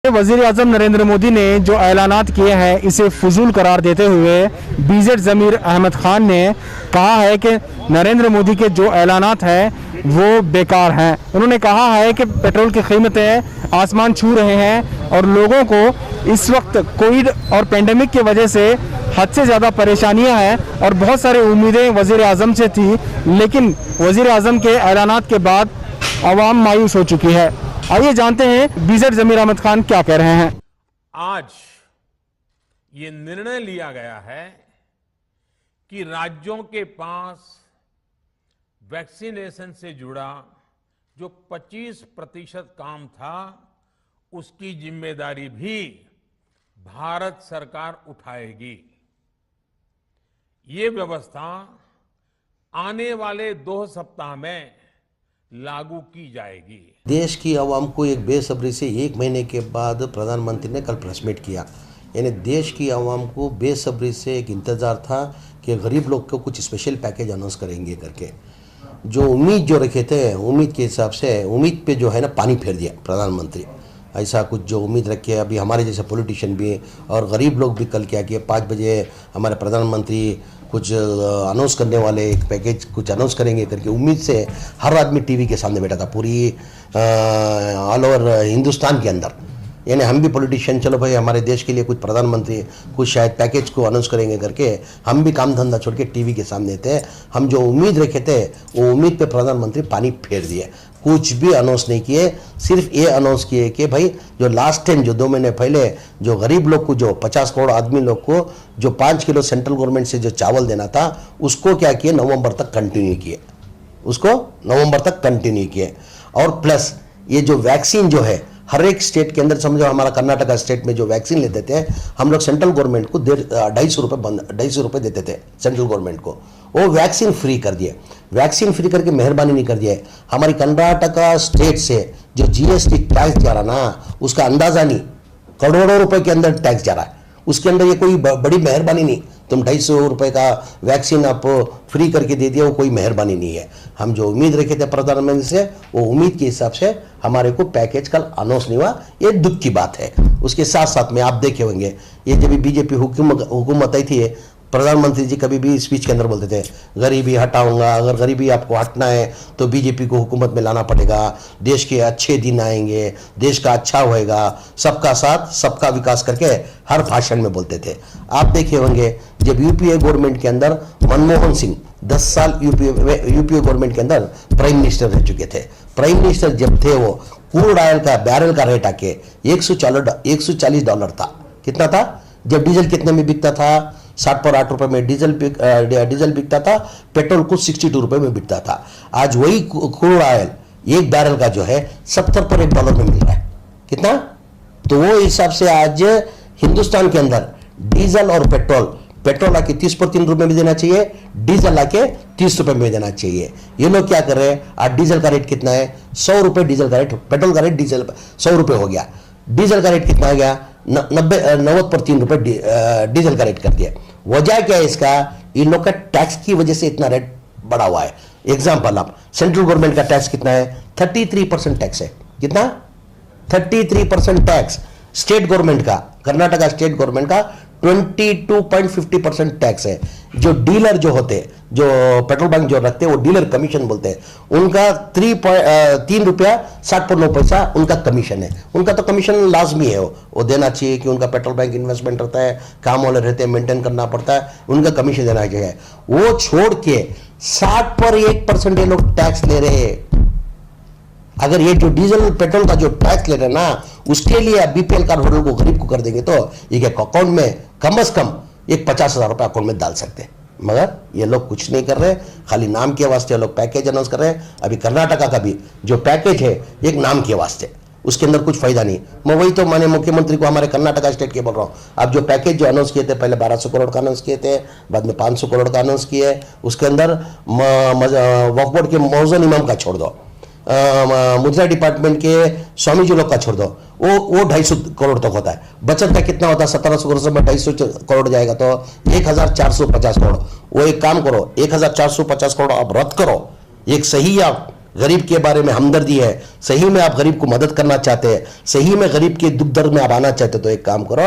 वजीर आजम नरेंद्र मोदी ने जो ऐलानात किए हैं इसे फजूल करार देते हुए बीजेड ज़मीर अहमद खान ने कहा है कि नरेंद्र मोदी के जो ऐलानात हैं वो बेकार हैं। उन्होंने कहा है कि पेट्रोल की कीमतें आसमान छू रहे हैं और लोगों को इस वक्त कोविड और पेंडेमिक की वजह से हद से ज़्यादा परेशानियां हैं और बहुत सारी उम्मीदें वजीर आजम से थी, लेकिन वजीर आजम के ऐलानात के बाद आवाम मायूस हो चुकी है। आइए जानते हैं बीजेड ज़मीर अहमद खान क्या कह रहे हैं। आज ये निर्णय लिया गया है कि राज्यों के पास वैक्सीनेशन से जुड़ा जो 25% काम था उसकी जिम्मेदारी भी भारत सरकार उठाएगी। ये व्यवस्था आने वाले 2 सप्ताह में लागू की जाएगी। देश की आवाम को एक बेसब्री से 1 महीने के बाद प्रधानमंत्री ने कल प्रेस मीट किया। यानी देश की आवाम को बेसब्री से एक इंतज़ार था कि गरीब लोग को कुछ स्पेशल पैकेज अनाउंस करेंगे करके। जो उम्मीद जो रखे थे, उम्मीद के हिसाब से उम्मीद पे जो है ना पानी फेर दिया प्रधानमंत्री। ऐसा कुछ जो उम्मीद रखे अभी हमारे जैसे पॉलिटिशियन भी और गरीब लोग भी कल क्या किए, 5 बजे हमारे प्रधानमंत्री कुछ अनाउंस करने वाले एक पैकेज कुछ अनाउंस करेंगे करके उम्मीद से हर आदमी टीवी के सामने बैठा था पूरी ऑल ओवर हिंदुस्तान के अंदर। यानी हम भी पॉलिटिशियन, चलो भाई हमारे देश के लिए कुछ प्रधानमंत्री कुछ शायद पैकेज को अनाउंस करेंगे करके हम भी काम धंधा छोड़ के टीवी के सामने थे। हम जो उम्मीद रखे थे वो उम्मीद पे प्रधानमंत्री पानी फेर दिए, कुछ भी अनाउंस नहीं किए। सिर्फ ये अनाउंस किए कि भाई जो लास्ट टाइम जो 2 महीने पहले जो गरीब लोग को जो 50 करोड़ आदमी लोग को जो 5 किलो सेंट्रल गवर्नमेंट से जो चावल देना था उसको क्या किए, नवंबर तक कंटिन्यू किए, उसको नवंबर तक कंटिन्यू किए। और प्लस ये जो वैक्सीन जो है हर एक स्टेट के अंदर, समझो हमारा कर्नाटका स्टेट में जो वैक्सीन लेते थे हम लोग सेंट्रल गवर्नमेंट को 250 रुपये देते थे सेंट्रल गवर्नमेंट को, वो वैक्सीन फ्री कर दिए। वैक्सीन फ्री करके मेहरबानी नहीं कर दिया है। हमारी कर्नाटका स्टेट से जो जीएसटी टैक्स जा रहा ना उसका अंदाजा नहीं, करोड़ों रुपए के अंदर टैक्स जा रहा है। उसके अंदर ये कोई बड़ी मेहरबानी नहीं, तुम 250 रुपये का वैक्सीन आप फ्री करके दे दिया, वो कोई मेहरबानी नहीं है। हम जो उम्मीद रखे थे प्रधानमंत्री से वो उम्मीद के हिसाब से हमारे को पैकेज कल अनाउंस नहीं हुआ, ये दुख की बात है। उसके साथ साथ में आप देखे होंगे ये जब बीजेपी हुकूमत आई थी, प्रधानमंत्री जी कभी भी स्पीच के अंदर बोलते थे गरीबी हटाऊंगा, अगर गरीबी आपको हटना है तो बीजेपी को हुकूमत में लाना पड़ेगा, देश के अच्छे दिन आएंगे, देश का अच्छा होएगा, सबका साथ सबका विकास करके हर भाषण में बोलते थे। आप देखे होंगे जब यूपीए गवर्नमेंट के अंदर मनमोहन सिंह 10 साल यूपीए गवर्नमेंट के अंदर प्राइम मिनिस्टर रह चुके थे। प्राइम मिनिस्टर जब थे वो क्रूड ऑयल का बैरल का रेट आके $140 था। कितना था? जब डीजल कितने में बिकता था? 60 पर 8 रुपए में डीजल बिकता था, पेट्रोल कुछ 62 रुपए में बिकता था। आज वही क्रूड ऑयल एक बैरल का जो है $70 पर $1 में मिल रहा है। कितना? तो वो हिसाब से आज हिंदुस्तान के अंदर डीजल और पेट्रोल आके 30 पर 3 रुपए में देना चाहिए, डीजल आके 30 रुपए में देना चाहिए। ये लोग क्या कर रहे हैं, आज डीजल का रेट कितना है? 100 रुपए डीजल का रेट, पेट्रोल का रेट डीजल 100 रुपए हो गया, डीजल का रेट कितना आ गया? 90 पर 3 रुपए डीजल का रेट कर दिया। वजह क्या है इसका? इन लोग का टैक्स की वजह से इतना रेट बढ़ा हुआ है। एग्जांपल, आप सेंट्रल गवर्नमेंट का टैक्स कितना है? 33% टैक्स है। कितना? 33% टैक्स। स्टेट गवर्नमेंट का, कर्नाटका स्टेट गवर्नमेंट का 22.50% टैक्स है। जो डीलर जो होते, जो पेट्रोल पंप जो रखते हैं वो डीलर कमीशन बोलते हैं, उनका 3 रुपया 60 पर 9 पैसा उनका कमीशन है। उनका तो कमीशन लाजमी है, वो देना चाहिए कि उनका पेट्रोल बैंक इन्वेस्टमेंट रहता है, काम वाले रहते हैं, मेंटेन करना पड़ता है, उनका कमीशन देना चाहिए। वो छोड़ के 60 पर 1% ये लोग टैक्स ले रहे हैं। अगर ये जो डीजल पेट्रोल का जो टैक्स ले रहे हैं ना उसके लिए बीपीएल कार्ड होल्डर को, गरीब को कर देंगे तो ये अकाउंट में कम से कम एक 50,000 रुपये अकाउंट में डाल सकते हैं। मगर ये लोग कुछ नहीं कर रहे, खाली नाम के वास्ते लोग पैकेज अनाउंस कर रहे हैं। अभी कर्नाटका का भी जो पैकेज है एक नाम के वास्ते, उसके अंदर कुछ फायदा नहीं। मैं वही तो माने मुख्यमंत्री को हमारे कर्नाटका स्टेट के बोल रहा हूँ। अब जो पैकेज जो अनाउंस किए थे, पहले 1200 करोड़ का अनाउंस किए थे, बाद में 500 करोड़ का अनाउंस किए। उसके अंदर वक्फ बोर्ड के मौजूद इमाम का छोड़ दो, मुद्रा डिपार्टमेंट के स्वामी जी लोग का छोड़ दो, वो 250 करोड़ तक होता है। बचत का कितना होता है? 1700 करोड़ से 250 करोड़ जाएगा तो 1450 करोड़। वो एक काम करो, 1450 करोड़ आप रद्द करो, एक सही आप गरीब के बारे में हमदर्दी है, सही में आप गरीब को मदद करना चाहते हैं, सही में गरीब के दुख दर्द में आप आना चाहते हो, तो एक काम करो,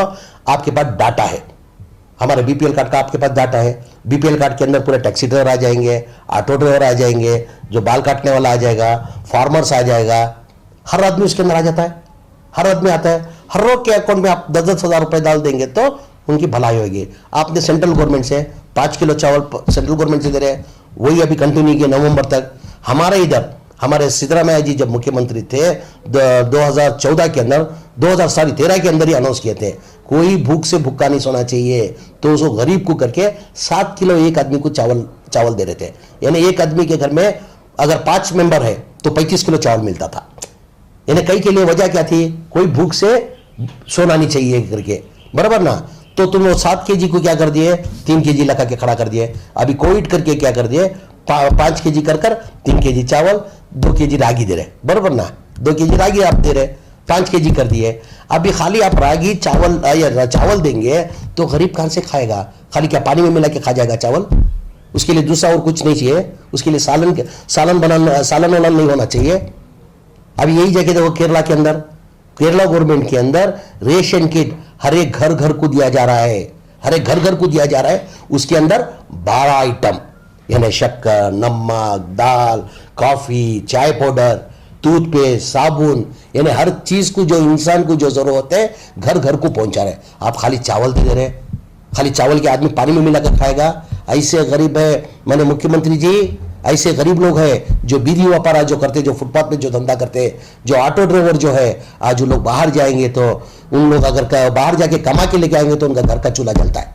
आपके पास डाटा है, हमारे बीपीएल कार्ड का आपके पास डाटा है। बीपीएल कार्ड के अंदर पूरे टैक्सी ड्राइवर आ जाएंगे, ऑटो ड्राइवर आ जाएंगे, जो बाल काटने वाला आ जाएगा, फार्मर्स आ जाएगा, हर आदमी उसके अंदर आ जाता है, हर आदमी आता है। हर रोज के अकाउंट में आप 10-10 हज़ार रुपए डाल देंगे तो उनकी भलाई होगी। आपने सेंट्रल गवर्नमेंट से 5 किलो चावल सेंट्रल गवर्नमेंट से दे रहे हैं, वही अभी कंटिन्यू किए नवंबर तक। हमारे इधर हमारे सिद्धरामैया जी जब मुख्यमंत्री थे 2014 के अंदर 2013 के अंदर ही अनाउंस किए थे, कोई भूख से भूखा नहीं सोना चाहिए, तो उसको गरीब को करके 7 किलो एक आदमी को चावल दे रहे थे। यानी एक आदमी के घर में अगर 5 मेंबर है तो 35 किलो चावल मिलता था। यानी कई के लिए वजह क्या थी, कोई भूख से सोना नहीं चाहिए करके, बराबर ना। तो तुम 7 केजी को क्या कर दिए, 3 केजी लगा के खड़ा कर दिए। अभी कोविड करके क्या कर दिए, 5 केजी कर 3 केजी चावल, 2 केजी रागी दे रहे, बराबर ना। 2 केजी रागी आप दे रहे, 5 केजी कर दिए। अभी खाली आप रागी चावल देंगे तो गरीब कहां से खाएगा? खाली क्या पानी में मिला के खा जाएगा चावल? उसके लिए दूसरा और कुछ नहीं चाहिए, उसके लिए सालन वालन नहीं होना चाहिए। अभी यही जगह देखो, केरला गवर्नमेंट के अंदर रेशन किट हर एक घर को दिया जा रहा है, हर एक घर को दिया जा रहा है। उसके अंदर 12 आइटम, यानी शक्कर, नमक, दाल, कॉफी, चाय पाउडर, टूथपेस्ट, साबुन, यानी हर चीज को जो इंसान को जो जरूरत है घर को पहुंचा रहे। आप खाली चावल दे रहे, खाली चावल के आदमी पानी में मिलाकर खाएगा? ऐसे गरीब है, मैंने मुख्यमंत्री जी, ऐसे गरीब लोग हैं जो बीड़ी व्यापार जो करते, जो फुटपाथ पे जो धंधा करते, जो ऑटो ड्राइवर जो है, आज जो लोग बाहर जाएंगे तो उन लोग अगर बाहर जाके कमा के लेके आएंगे तो उनका घर का चूल्हा जलता है।